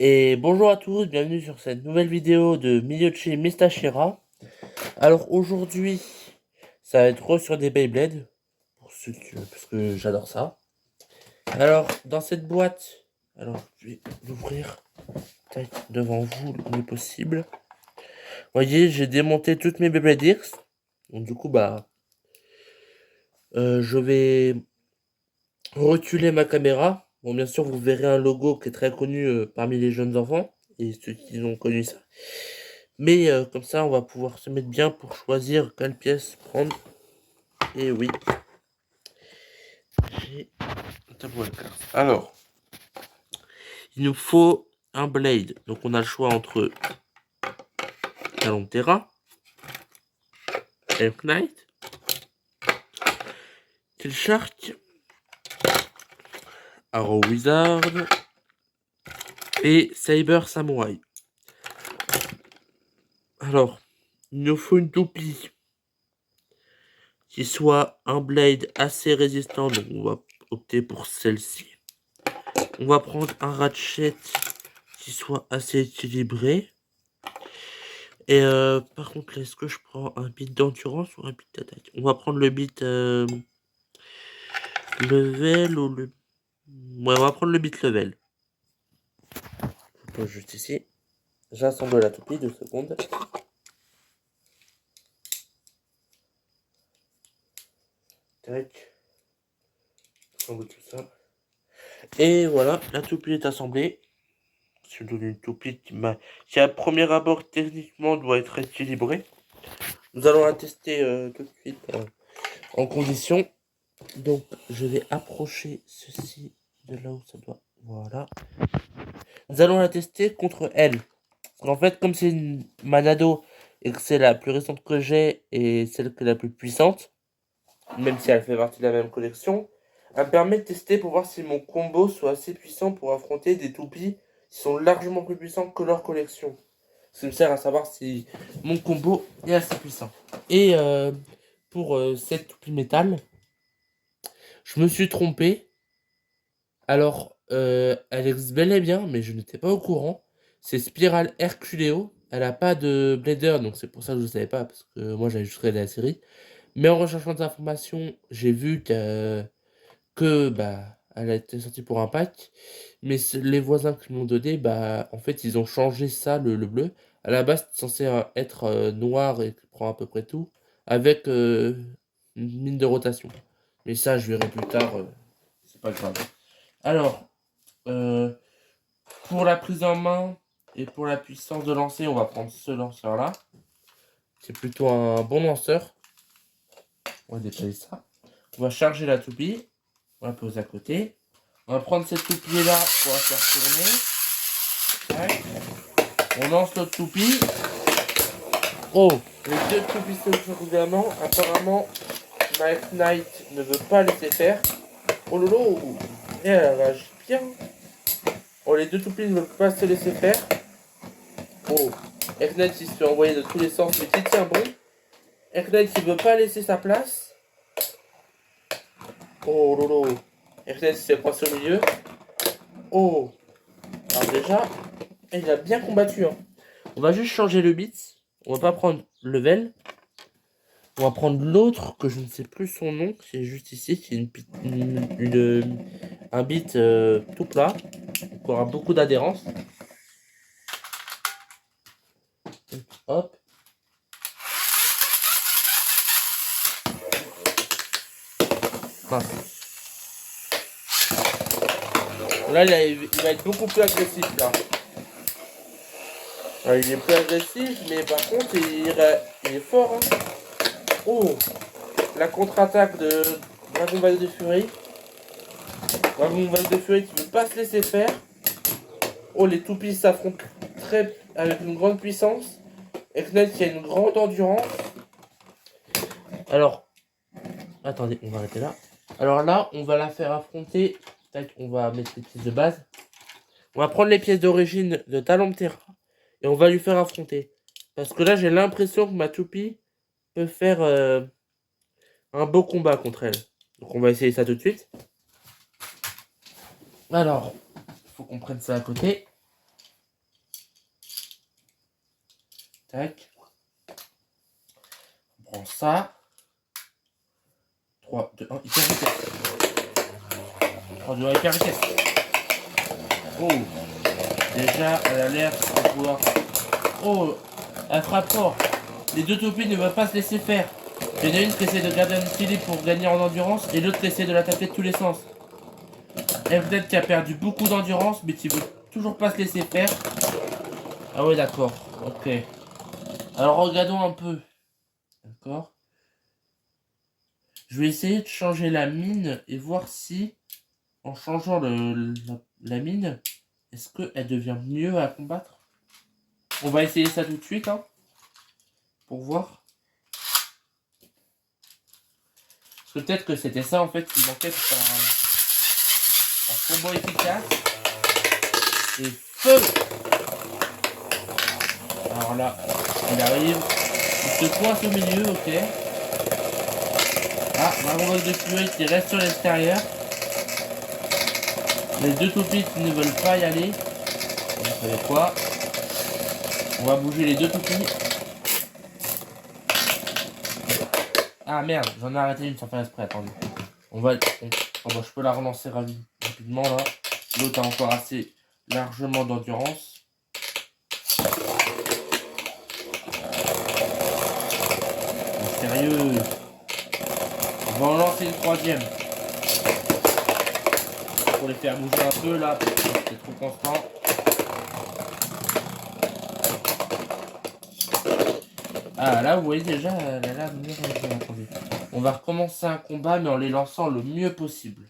Et bonjour à tous, bienvenue sur cette nouvelle vidéo de Miyoshi Mistashira. Alors aujourd'hui, ça va être sur des Beyblade, parce que j'adore ça. Alors dans cette boîte, je vais l'ouvrir peut-être devant vous le mieux possible. Vous voyez, j'ai démonté toutes mes Beyblade X. Donc du coup, je vais reculer ma caméra. Bon, bien sûr, vous verrez un logo qui est très connu parmi les jeunes enfants et ceux qui ont connu ça. Mais comme ça, on va pouvoir se mettre bien pour choisir quelle pièce prendre. Et oui, j'ai un tableau à cartes. Alors, il nous faut un blade. Donc on a le choix entre Talon de Terra, Elk Knight, Steel Shark, Arrow Wizard et Saber Samurai. Alors, il nous faut une toupie qui soit un blade assez résistant, donc on va opter pour celle-ci. On va prendre un ratchet qui soit assez équilibré. Et par contre, est-ce que je prends un bit d'endurance ou un bit d'attaque? On va prendre le bit level ou le... Ouais, on va prendre le bit level. Je pose juste ici. J'assemble la toupie, 2 secondes. Tac. J'assemble tout ça. Et voilà, la toupie est assemblée. Je donne une toupie qui à premier abord techniquement doit être équilibrée. Nous allons la tester tout de suite en condition. Donc je vais approcher ceci de là où ça doit. Voilà. Nous allons la tester contre elle. En fait, comme c'est une Manado et que c'est la plus récente que j'ai et celle qui est la plus puissante, même si elle fait partie de la même collection, elle me permet de tester pour voir si mon combo soit assez puissant pour affronter des toupies qui sont largement plus puissants que leur collection. Ça me sert à savoir si mon combo est assez puissant. Et pour cette toupie métal, je me suis trompé. Alors, elle existe bel et bien, mais je n'étais pas au courant. C'est Spiral Herculeo. Elle a pas de blader, donc c'est pour ça que je ne savais pas, parce que moi j'avais juste regardé la série. Mais en recherchant des informations, j'ai vu elle a été sortie pour un pack. Mais les voisins qui m'ont donné, en fait, ils ont changé ça, le bleu. À la base, c'est censé être noir et qui prend à peu près tout, avec une mine de rotation. Mais ça, je verrai plus tard, c'est pas grave. Alors, euh, pour la prise en main et pour la puissance de lancer, on va prendre ce lanceur-là. C'est plutôt un bon lanceur. On va détailler ça. On va charger la toupie. On va poser à côté. On va prendre cette toupie-là pour la faire tourner. Tac. On lance notre toupie. Oh, les deux toupies se gouvernement. Apparemment, Knife Knight ne veut pas laisser faire. Oh lolo. Et elle réagit bien. Oh, les deux toupies ne veulent pas se laisser faire. Oh, Erknight il se fait envoyer de tous les sens, mais qui tient bon. Erknight il veut pas laisser sa place. Oh lolo. Erknight il s'est coincé au milieu. Oh. Alors déjà, il a bien combattu. Hein. On va juste changer le bit. On va pas prendre level. On va prendre l'autre que je ne sais plus son nom. C'est juste ici. C'est un bit tout plat. Donc, on aura beaucoup d'adhérence. Hop. Mince. Là, il va être beaucoup plus agressif, là. Alors, il est plus agressif, mais par contre, il est fort. Hein. Oh, la contre-attaque de Dragon Ball de Fury. Dragon Ball de Fury qui ne veut pas se laisser faire. Oh, les toupies s'affrontent avec une grande puissance. Eknet qui a une grande endurance. Alors, attendez, on va arrêter là. Alors là, on va la faire affronter. Tac, on va mettre les pièces de base. On va prendre les pièces d'origine de Talon de Terra. Et on va lui faire affronter. Parce que là, j'ai l'impression que ma toupie peut faire un beau combat contre elle. Donc on va essayer ça tout de suite. Alors, il faut qu'on prenne ça à côté. Tac. On prend ça. 3, 2, 1, hyper vitesse. 3, 2, 1, hyper vitesse. Oh. Déjà, elle a l'air de pouvoir... Oh. Elle frappe fort. Les deux toupies ne veulent pas se laisser faire. Il y en a une qui essaie de garder un équilibre pour gagner en endurance et l'autre qui essaie de l'attaquer de tous les sens. Elle peut-être qui a perdu beaucoup d'endurance mais qui veut toujours pas se laisser faire. Ah ouais, d'accord. Ok. Alors regardons un peu. D'accord. Je vais essayer de changer la mine et voir si en changeant la mine, est-ce qu'elle devient mieux à combattre? On va essayer ça tout de suite, hein, pour voir. Parce que peut-être que c'était ça en fait qui manquait pour faire un combo efficace. Et feu! Alors là, il arrive. Il se coince au milieu, ok. Ah, Dragon Ball de fluide qui reste sur l'extérieur. Les deux toupies qui ne veulent pas y aller. Vous savez quoi? On va bouger les deux toupies. Ah merde, j'en ai arrêté une sans faire exprès, attendez. Oh, bah, je peux la relancer rapidement là. L'autre a encore assez largement d'endurance. Sérieux. On va en lancer une troisième. Pour les faire bouger un peu là, parce que c'est trop constant. Ah là vous voyez déjà, elle a l'air de mieux réagir. Attendez. On va recommencer un combat mais en les lançant le mieux possible.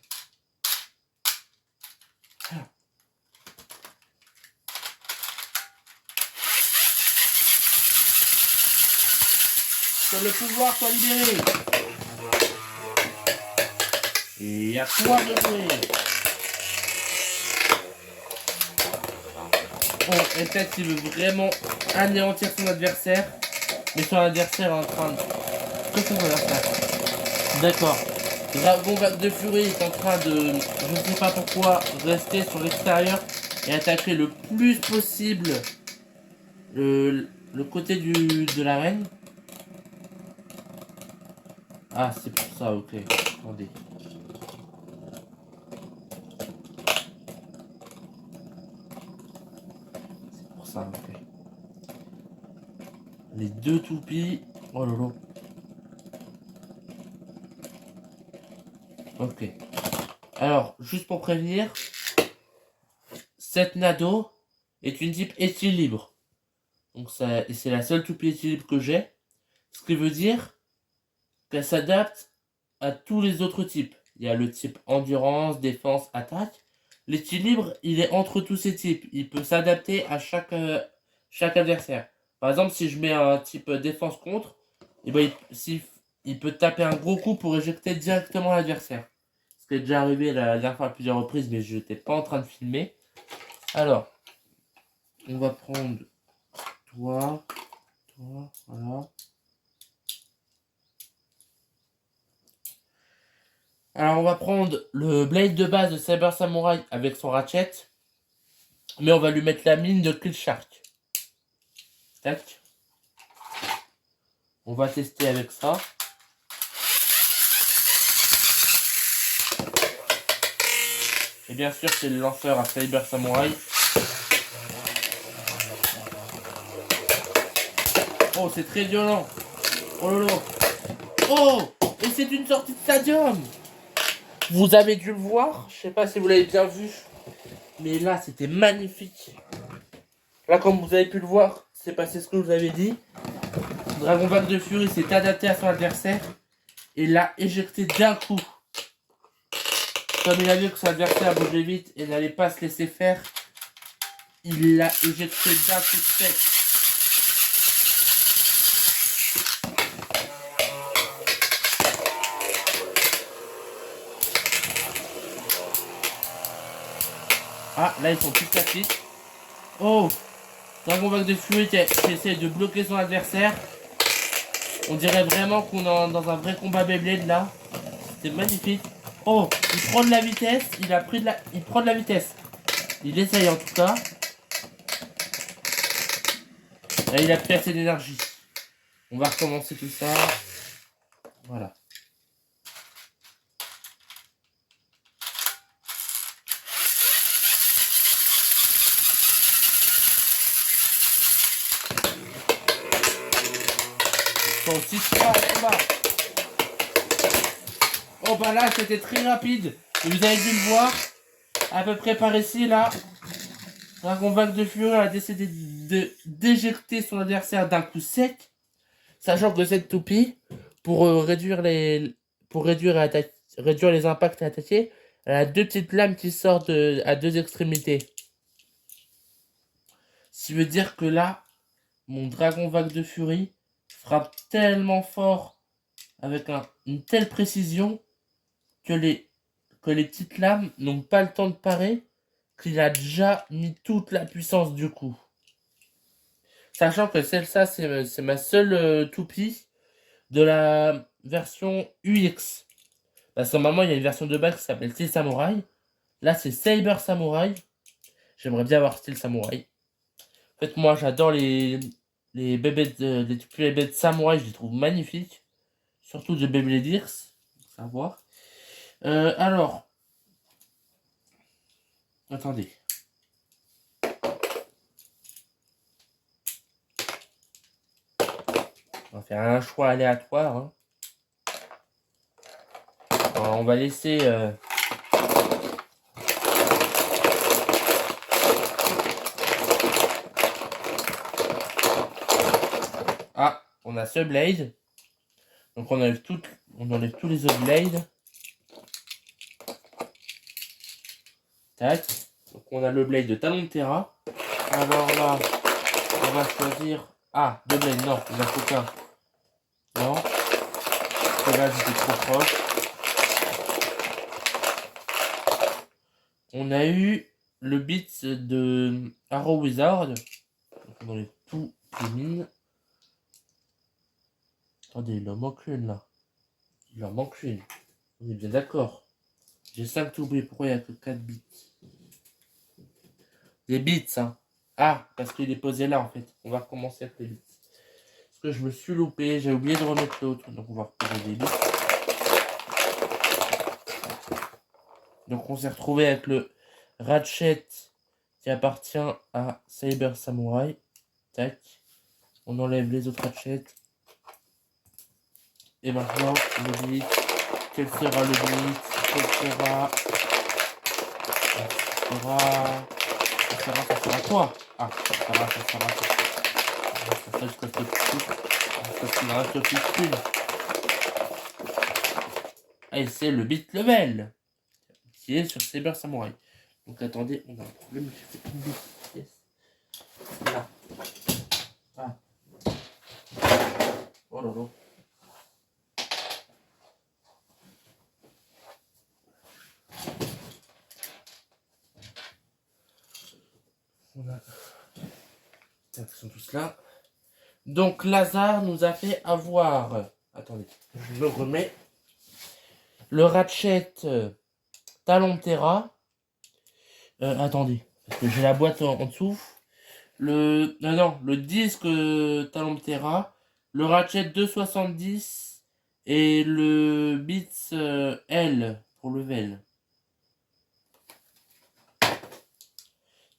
Que le pouvoir soit libéré. Et à toi de jouer. Bon, et peut-être qu'il veut vraiment anéantir son adversaire. Mais son adversaire est en train de... Qu'est-ce qu'on va faire? D'accord. Dragon Vague de Furie est en train de... Je ne sais pas pourquoi rester sur l'extérieur et attaquer le plus possible le côté de l'arène. Ah, c'est pour ça, ok. Attendez. C'est pour ça, ok. Les deux toupies. Oh lolo. Ok. Alors, juste pour prévenir, cette Nado est une type équilibre. Donc ça, et c'est la seule toupie équilibre que j'ai. Ce qui veut dire qu'elle s'adapte à tous les autres types. Il y a le type endurance, défense, attaque. L'équilibre, il est entre tous ces types. Il peut s'adapter à chaque adversaire. Par exemple, si je mets un type défense contre, et ben, il peut taper un gros coup pour éjecter directement l'adversaire. Ce qui est déjà arrivé la dernière fois à plusieurs reprises, mais je n'étais pas en train de filmer. Alors, on va prendre toi, voilà. Alors, on va prendre le blade de base de Cyber Samurai avec son ratchet. Mais on va lui mettre la mine de Kill Shark. Tac. On va tester avec ça. Et bien sûr, c'est le lanceur à Cyber Samurai. Oh, c'est très violent. Oh lolo. Oh, et c'est une sortie de stadium. Vous avez dû le voir. Je sais pas si vous l'avez bien vu. Mais là, c'était magnifique. Là, comme vous avez pu le voir, c'est passé ce que je vous avais dit. Dragon Ball de Furie s'est adapté à son adversaire et l'a éjecté d'un coup. Comme il a vu que son adversaire bougeait vite et n'allait pas se laisser faire, il l'a éjecté d'un coup de tête. Ah, là ils sont tous tactiques. Oh, Dragon Ball de Furie qui essaie de bloquer son adversaire. On dirait vraiment qu'on est dans un vrai combat Beyblade là. C'est magnifique. Oh, il prend de la vitesse. Il prend de la vitesse. Il essaye en tout cas. Là, il a plus assez d'énergie. On va recommencer tout ça. Voilà. Ils sont aussi forts, combat. Oh bah là, c'était très rapide. Vous avez dû le voir. À peu près par ici, là. Dragon Vague de Fury a décidé d'éjecter son adversaire d'un coup sec. Sachant que cette toupie, pour réduire les réduire les impacts et attaquer, elle a deux petites lames qui sortent à deux extrémités. Ce qui veut dire que là, mon Dragon Vague de Fury frappe tellement fort avec une telle précision que les petites lames n'ont pas le temps de parer, qu'il a déjà mis toute la puissance du coup. Sachant que celle-là, c'est ma seule toupie de la version UX. Parce que normalement, il y a une version de base qui s'appelle Steel Samurai. Là, c'est Saber Samurai. J'aimerais bien avoir Steel Samurai. En fait, moi, j'adore les bébés les bébés de samouraï, je les trouve magnifiques. Surtout de Beyblade Dirks. Savoir. Alors. Attendez. On va faire un choix aléatoire. Hein. Alors, on va laisser... Ah, on a ce blade. Donc on enlève tous les autres blades. Tac. Donc on a le blade de Talon de Terra. Alors là, on va choisir... Ah, deux blades, non, il en faut qu'un. Non. Parce que là, j'étais trop proche. On a eu le beat de Arrow Wizard. Donc on enlève tous les mines. Attendez, il en manque une là. Il en manque une. On est bien d'accord. J'ai 5 tourbés, pourquoi il n'y a que 4 bits? Les bits, hein. Ah, parce qu'il est posé là en fait. On va recommencer avec les bits. Parce que je me suis loupé, j'ai oublié de remettre l'autre. Donc on va reposer les bits. Donc on s'est retrouvé avec le Ratchet qui appartient à Saber Samurai. Tac. On enlève les autres Ratchets. Et maintenant, le bit. Quel sera le bit? Quel sera... Ça sera quoi? Ah, ça sera. Ça jusqu'à ce qu'il ne reste plus qu'une. Et c'est le bit level qui est sur Saber Samurai. Donc attendez, on a un problème. J'ai fait une bit pièce. Là. Ah. Oh là là. On a... Ils sont tous là. Donc Lazare nous a fait avoir... Attendez, je me remets. Le Ratchet Talon Terra. Attendez, parce que j'ai la boîte en dessous. Le disque Talon Terra. Le Ratchet 270. Et le Beats L pour level.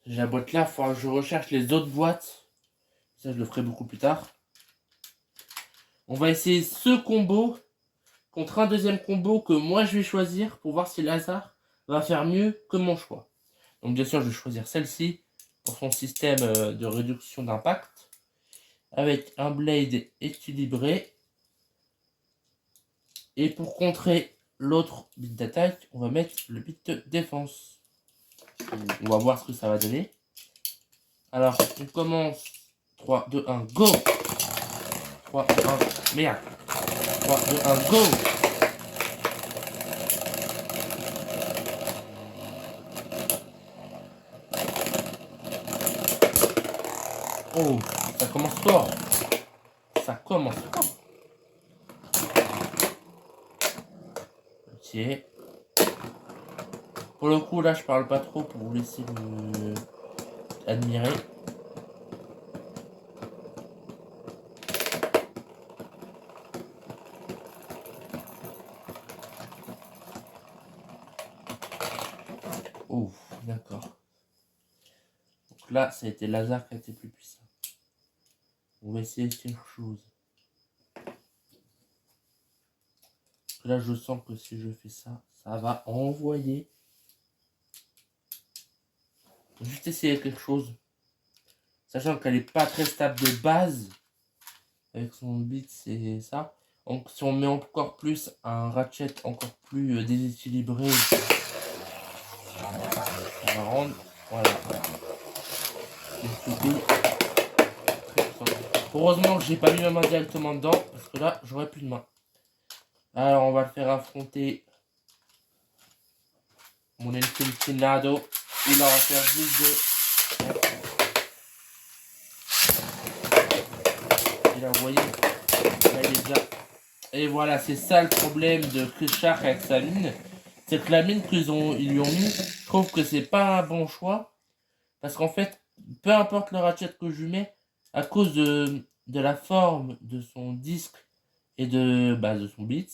J'ai la boîte là, il faudra que je recherche les autres boîtes. Ça, je le ferai beaucoup plus tard. On va essayer ce combo contre un deuxième combo que moi je vais choisir pour voir si Lazare va faire mieux que mon choix. Donc bien sûr, je vais choisir celle-ci pour son système de réduction d'impact. Avec un blade équilibré. Et pour contrer l'autre bit d'attaque, on va mettre le bit de défense. On va voir ce que ça va donner. Alors, on commence. 3, 2, 1, go! 3, 2, 1, merde! 3, 2, 1, go! Oh, ça commence fort! Ça commence fort! Ok. Pour le coup, là, je parle pas trop pour vous laisser me admirer. D'accord. Donc là, ça a été Lazare qui a été plus puissant. On va essayer quelque chose. Là, je sens que si je fais ça, ça va envoyer. Juste essayer quelque chose. Sachant qu'elle n'est pas très stable de base. Avec son bit, c'est ça. Donc si on met encore plus un ratchet encore plus déséquilibré, ça va rendre. Voilà. Heureusement que j'ai pas mis ma main directement dedans. Parce que là, j'aurais plus de main. Alors on va le faire affronter mon Elfinado. Il en va faire juste de. Il a envoyé. Là, il est déjà. Et voilà, c'est ça le problème de Chris avec sa mine. C'est que la mine ils lui ont mis, je trouve que c'est pas un bon choix. Parce qu'en fait, peu importe le ratchet que je lui mets, à cause de la forme de son disque et de son bits,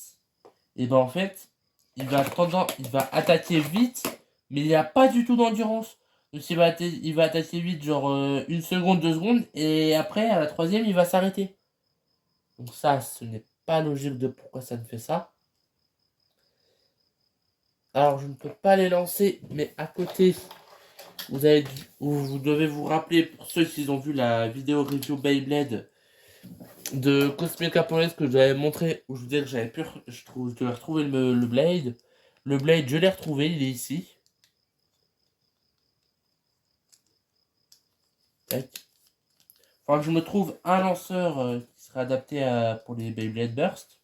et ben en fait, il va attaquer vite, mais il n'y a pas du tout d'endurance. Donc il va attaquer vite, genre 1 seconde, 2 secondes, et après, à la troisième, il va s'arrêter. Donc ça, ce n'est pas logique de pourquoi ça ne fait ça. Alors, je ne peux pas les lancer, mais à côté, vous devez vous rappeler, pour ceux qui ont vu la vidéo review Beyblade de Cosmic Japonaise que j'avais montré, où je vous disais que je devais retrouver le Blade. Le Blade, je l'ai retrouvé, il est ici. Tac. Faudra que je me trouve un lanceur qui sera adapté pour les Beyblade Burst.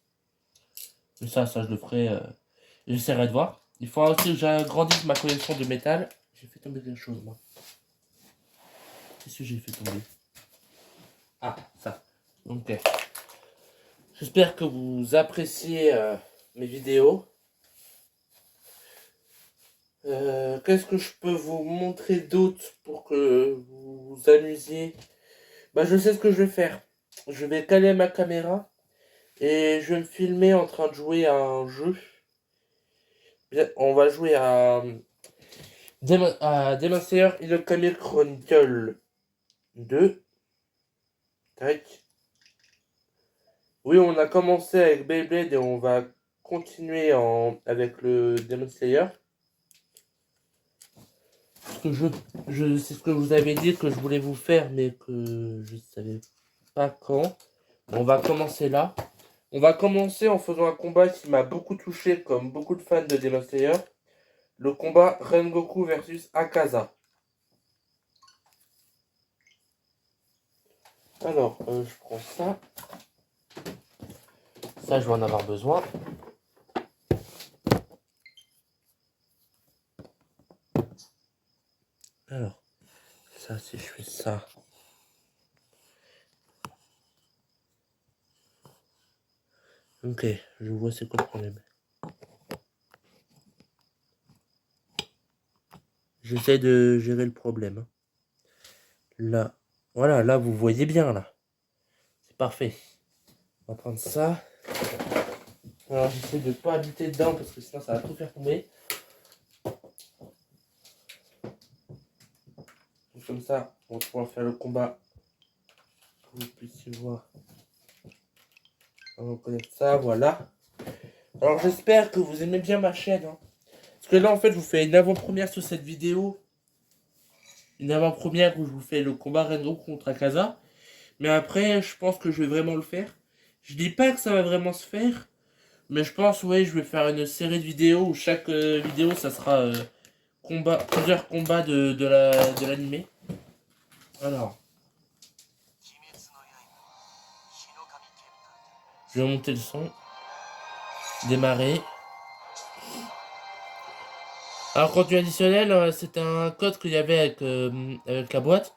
Mais ça je le ferai. J'essaierai de voir. Il faudra aussi que j'agrandisse ma collection de métal. J'ai fait tomber quelque chose, moi. Qu'est-ce que j'ai fait tomber? Ah, ça. Ok. J'espère que vous appréciez mes vidéos. Qu'est-ce que je peux vous montrer d'autre pour que vous vous amusiez? Je sais ce que je vais faire. Je vais caler ma caméra et je vais me filmer en train de jouer à un jeu. On va jouer à Demon Slayer Inokami Chronicle 2. Tac. Oui, on a commencé avec Beyblade et on va continuer avec le Demon Slayer. C'est ce que je vous avais dit que je voulais vous faire, mais que je ne savais pas quand. On va commencer là. On va commencer en faisant un combat qui m'a beaucoup touché, comme beaucoup de fans de Demon Slayer. Le combat Rengoku versus Akaza. Alors, je prends ça. Ça, je vais en avoir besoin. Alors, ça, si je fais ça. Ok, je vois c'est quoi le problème. J'essaie de gérer le problème. Là, voilà, là, vous voyez bien, là. C'est parfait. On va prendre ça. Alors, j'essaie de ne pas habiter dedans, parce que sinon, ça va tout faire tomber. Comme ça, on va pouvoir faire le combat. Que vous puissiez voir. On va connecter ça, voilà. Alors, j'espère que vous aimez bien ma chaîne. Parce que là, en fait, je vous fais une avant-première sur cette vidéo. Une avant-première où je vous fais le combat Rengoku contre Akaza. Mais après, je pense que je vais vraiment le faire. Je dis pas que ça va vraiment se faire. Mais je pense, ouais, je vais faire une série de vidéos où chaque vidéo, ça sera plusieurs combats de l'animé. Alors. Je vais monter le son. Démarrer. Alors, contenu additionnel, c'était un code qu'il y avait avec la boîte.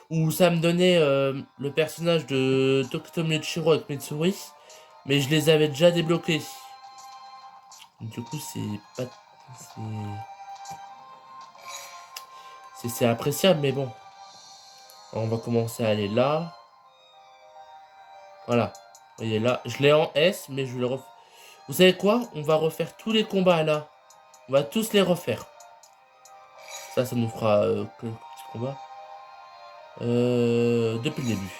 Où ça me donnait le personnage de Tokito Michiro avec Mitsuri. Mais je les avais déjà débloqués. Du coup, c'est pas... C'est appréciable, mais bon. Alors, on va commencer à aller là. Voilà. Vous voyez là, je l'ai en S, mais je le refais. Vous savez quoi? On va refaire tous les combats là. On va tous les refaire. Ça nous fera petit combat. Depuis le début.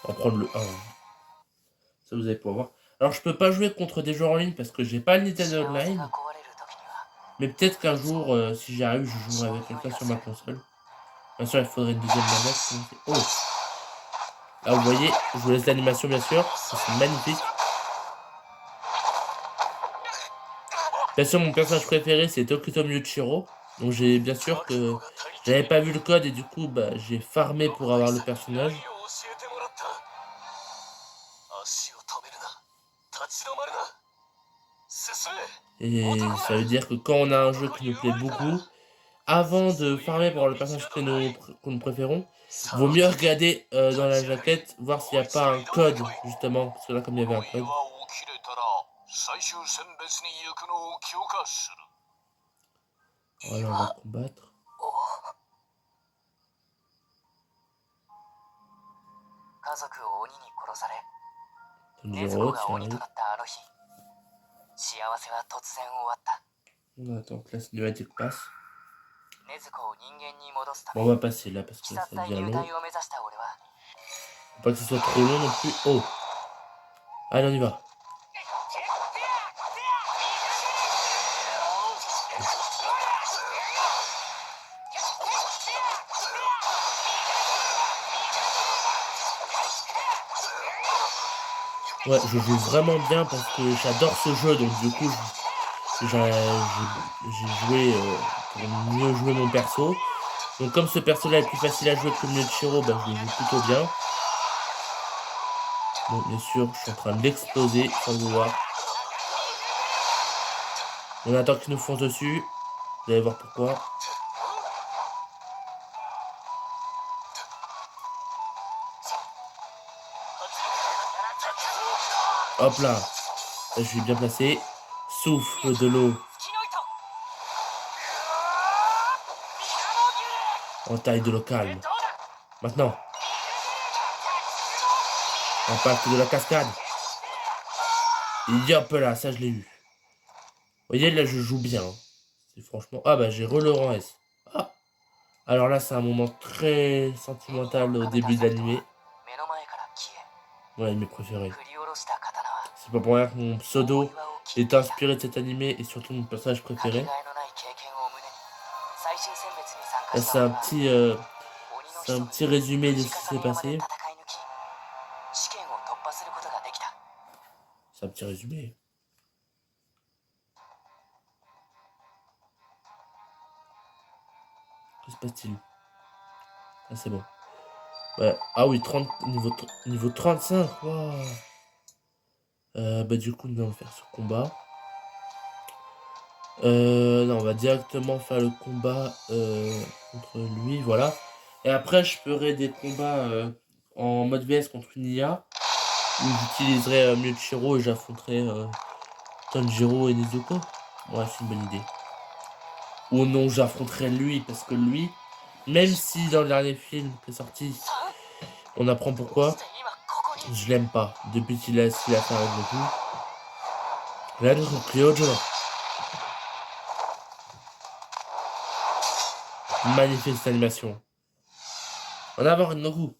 On va prendre le 1. Ça vous allez pouvoir voir. Alors je peux pas jouer contre des joueurs en ligne parce que j'ai pas le Nintendo Online. Mais peut-être qu'un jour, si j'y arrive, je jouerai avec quelqu'un sur ma console. Bien sûr, il faudrait une deuxième manette. Oh! Là, vous voyez, je vous laisse l'animation, bien sûr. C'est magnifique. Bien sûr, mon personnage préféré, c'est Tokuto Miyuchiro. Donc, j'ai bien sûr que j'avais pas vu le code et du coup, bah, j'ai farmé pour avoir le personnage. Et ça veut dire que quand on a un jeu qui nous plaît beaucoup, avant de farmer pour avoir le personnage que nous préférons, vaut mieux regarder dans la jaquette, voir s'il n'y a pas un code, justement. Parce que là, comme il y avait un code. Voilà, on va combattre. Tanjiro qui arrive. On attend que la cinématique passe. Bon, on va passer là parce que ça devient long. Faut pas que ce soit trop long non plus. Oh! Allez, on y va. Ouais, je joue vraiment bien parce que j'adore ce jeu, donc du coup, j'ai joué pour mieux jouer mon perso. Donc comme ce perso-là est plus facile à jouer que le Miyuchiro, bah, je le joue plutôt bien. Bon, bien sûr, je suis en train de l'exploser sans le vouloir. On attend qu'ils nous foncent dessus. Vous allez voir pourquoi. Hop là. Là, je suis bien placé. Souffle de l'eau. En taille de l'eau calme. Maintenant. Impact de la cascade. Et hop là, ça je l'ai eu. Vous voyez, là je joue bien. C'est franchement... Ah bah j'ai le rang S. Ah. Alors là c'est un moment très sentimental au début de l'animé. Mon anime préféré. C'est pas pour rien que mon pseudo est inspiré de cet animé et surtout mon personnage préféré. Là c'est un petit résumé de ce qui s'est passé. C'est un petit résumé. Que se passe-t-il? Ah c'est bon. Ouais. Ah oui, niveau 35. Wow. Bah du coup nous allons faire ce combat. Non, on va directement faire le combat contre lui, voilà. Et après je ferai des combats en mode VS contre une IA. Où j'utiliserai Miyuchiro et j'affronterai Tanjiro et Nezuko. Ouais, c'est une bonne idée. Ou non, j'affronterai lui parce que lui, même si dans le dernier film qui est sorti, on apprend pourquoi, je l'aime pas. Depuis qu'il a fait avec Goku. Là, nous sommes Kyojo. Magnifique cette animation. On va avoir une Goku.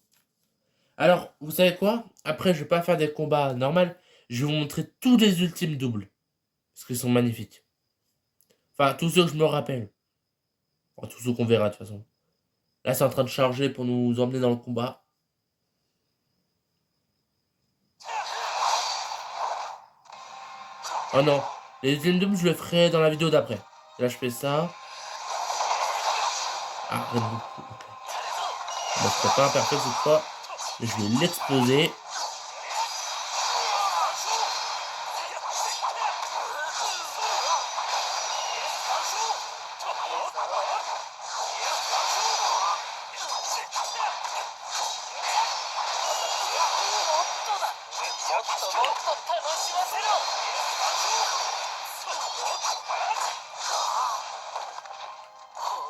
Alors, vous savez quoi? Après, je vais pas faire des combats normaux. Je vais vous montrer tous les ultimes doubles. Parce qu'ils sont magnifiques. Enfin, tous ceux que je me rappelle. Enfin, tous ceux qu'on verra de toute façon. Là, c'est en train de charger pour nous emmener dans le combat. Oh non. Les ultimes doubles, je le ferai dans la vidéo d'après. Là, je fais ça. Ah, rien de beaucoup. Bon, je ferai pas imparfait cette fois. Mais je vais l'exploser.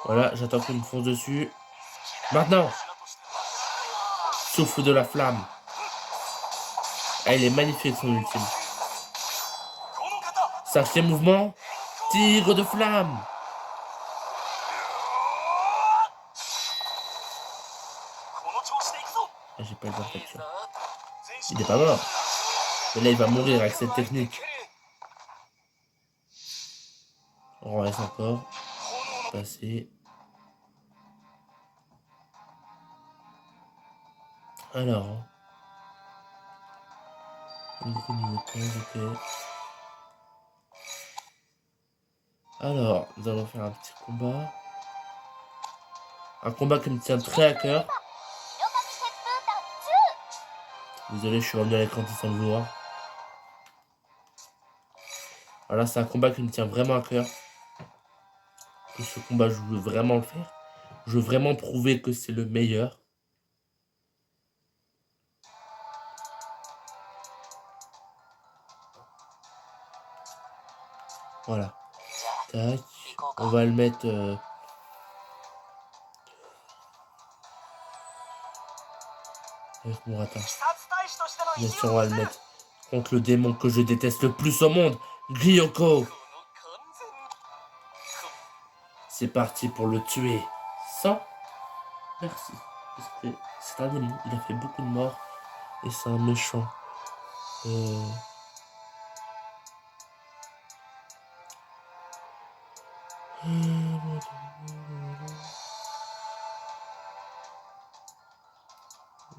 Voilà, j'attends qu'il me fonce dessus. Maintenant. Souffle de la flamme. Ah, il est magnifique son ultime. Cinquième mouvement. Tigre de flamme. pas les capture. Il est pas mort. Mais là, il va mourir avec cette technique. On reste encore. Passer. Alors. Niveau 15, ok. Alors, nous allons faire un petit combat. Un combat qui me tient très à cœur. Désolé, je suis revenu à l'écran sans le vouloir. Voilà, c'est un combat qui me tient vraiment à cœur. Que ce combat, je veux vraiment le faire. Je veux vraiment prouver que c'est le meilleur. Voilà. Tac. On va le mettre... avec Murata. Bien sûr, on va le mettre contre le démon que je déteste le plus au monde, Gyoko. C'est parti pour le tuer. Sans merci. Parce que c'est un démon, il a fait beaucoup de morts. Et c'est un méchant.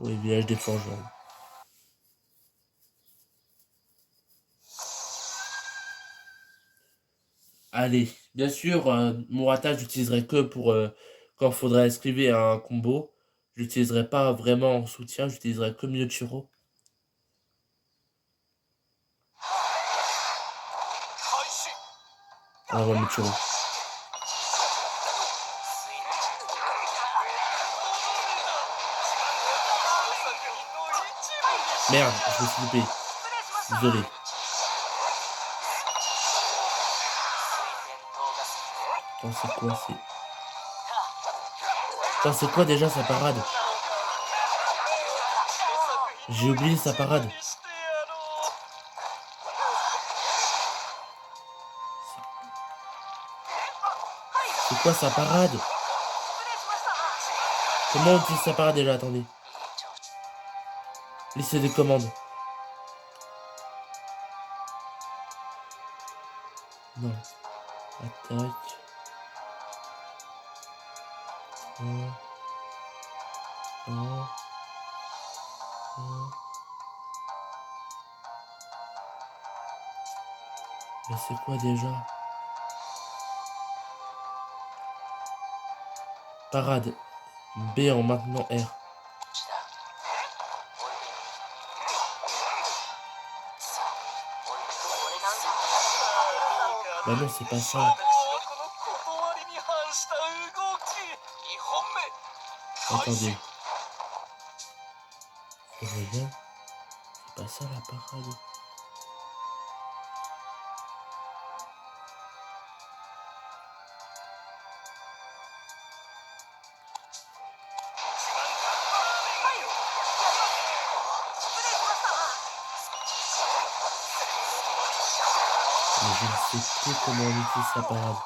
Oui, village des forgerons. Allez, bien sûr, Murata, j'utiliserai que pour quand il faudra esquiver un combo. J'utiliserai pas vraiment en soutien, j'utiliserai que Miyoshiro. Alors, on va Miyoshiro. Merde, je me suis loupé. Désolé. Attends, c'est quoi, c'est... Attends, c'est quoi déjà sa parade? J'ai oublié sa parade. C'est quoi sa parade? Comment on utilise sa parade déjà? Attendez. Liste des commandes. Non. Attaque. Mais c'est quoi déjà? Parade. B en maintenant R. Bah non, c'est pas ça. Attendez. Je reviens. C'est pas ça la parade. Mais je ne sais plus comment on utilise sa parade.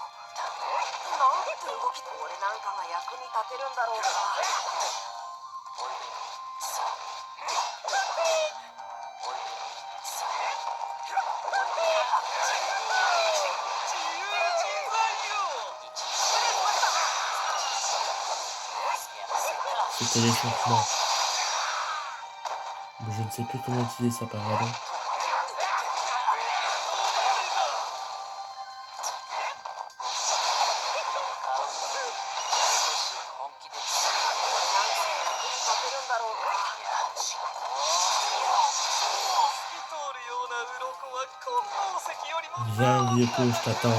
C'était l'échauffement. Mais je ne sais plus comment utiliser sa parade. Viens, Gyoko, je t'attends.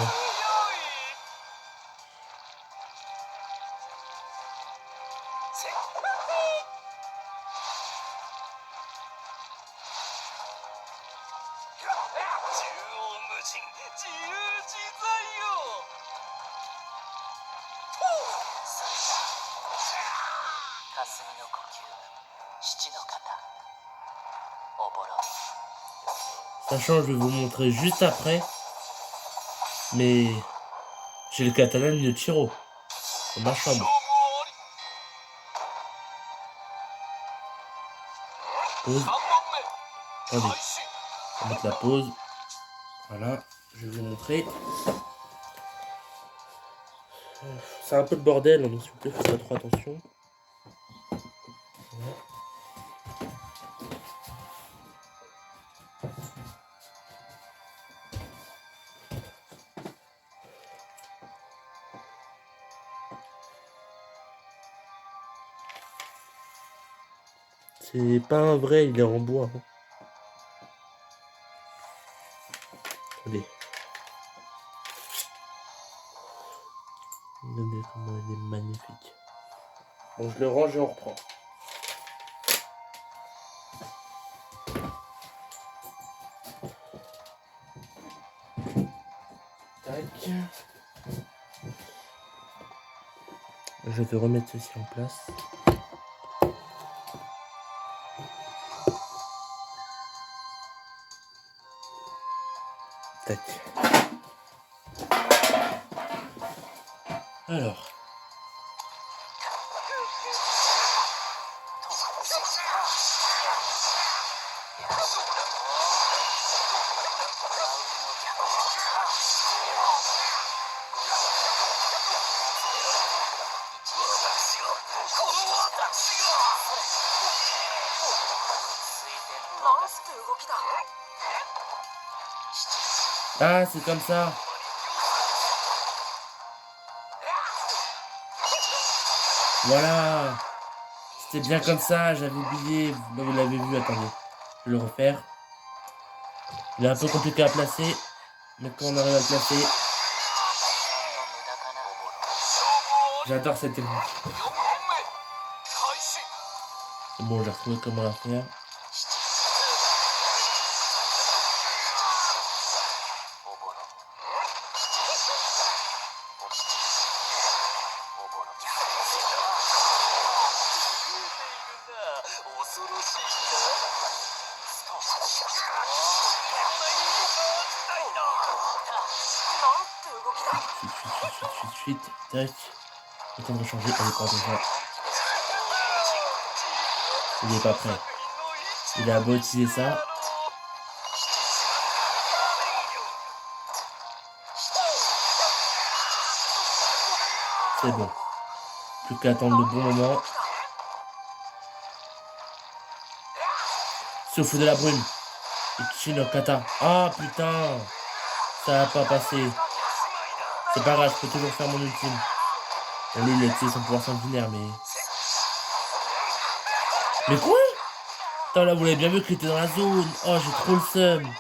Sachant, je vais vous montrer juste après. Mais j'ai le katana de Miyoshiro dans ma chambre. pause. Attendez, on va mettre la pause. Voilà, je vais vous montrer. C'est un peu le bordel, donc s'il vous plaît, faites pas trop attention. Voilà. C'est pas un vrai, il est en bois. Hein. Attendez. Regardez comment il est magnifique. Bon, je le range et on reprend. Tac. Je vais remettre ceci en place. Tac. Alors. Ah, c'est comme ça. Voilà. C'était bien comme ça, j'avais oublié. Vous l'avez vu, attendez. Je vais le refaire. Il est un peu compliqué à placer. Mais quand on arrive à le placer... J'adore cette technique. C'est bon, j'ai retrouvé comment la faire. Suite, tac. Le temps de changer, on est pas déjà. Il est pas prêt. Il a beau utiliser ça. C'est bon. Plus qu'à attendre le bon moment. Souffle de la brume. Ichi no kata. Ah putain. Ça va pas passer. C'est pas grave, je peux toujours faire mon ultime. Bon, lui, il a utilisé son pouvoir sanguinaire, mais... Mais quoi? Attends, là, vous l'avez bien vu qu'il était dans la zone. Oh, j'ai trop le seum.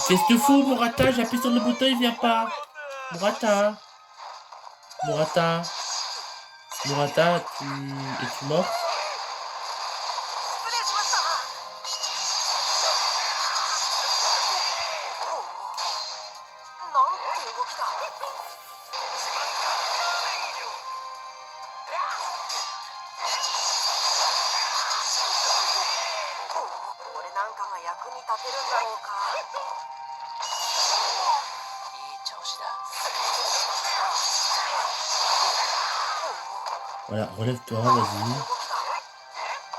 Qu'est-ce que tu fous, Murata? J'ai appuyé sur le bouton, il vient pas. Murata. Murata. Murata, es-tu mort? Voilà, relève-toi, vas-y.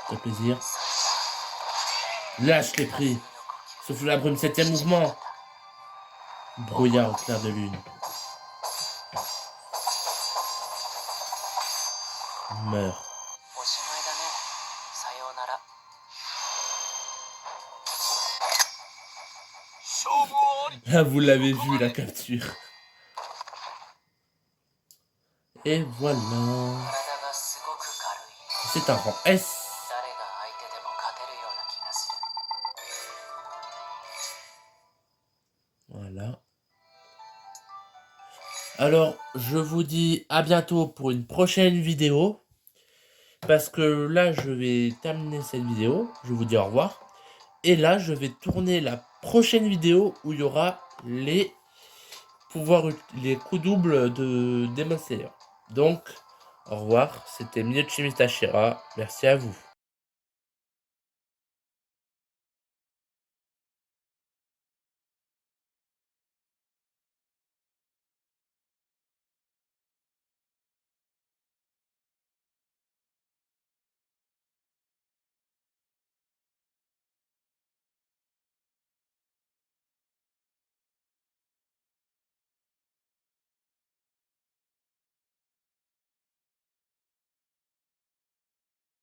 Fais plaisir. Lâche les prix. Souffle la brume, 7e mouvement. Brouillard au clair de lune. Meurs. Là, vous l'avez vu, la capture. Et voilà. C'est un rang S. Voilà. Alors, je vous dis à bientôt pour une prochaine vidéo. Parce que là, je vais terminer cette vidéo. Je vous dis au revoir. Et là, je vais tourner la prochaine vidéo où il y aura les pouvoirs, les coups doubles de Demon Slayer. Donc, au revoir. C'était Miyoshi Mitashira. Merci à vous.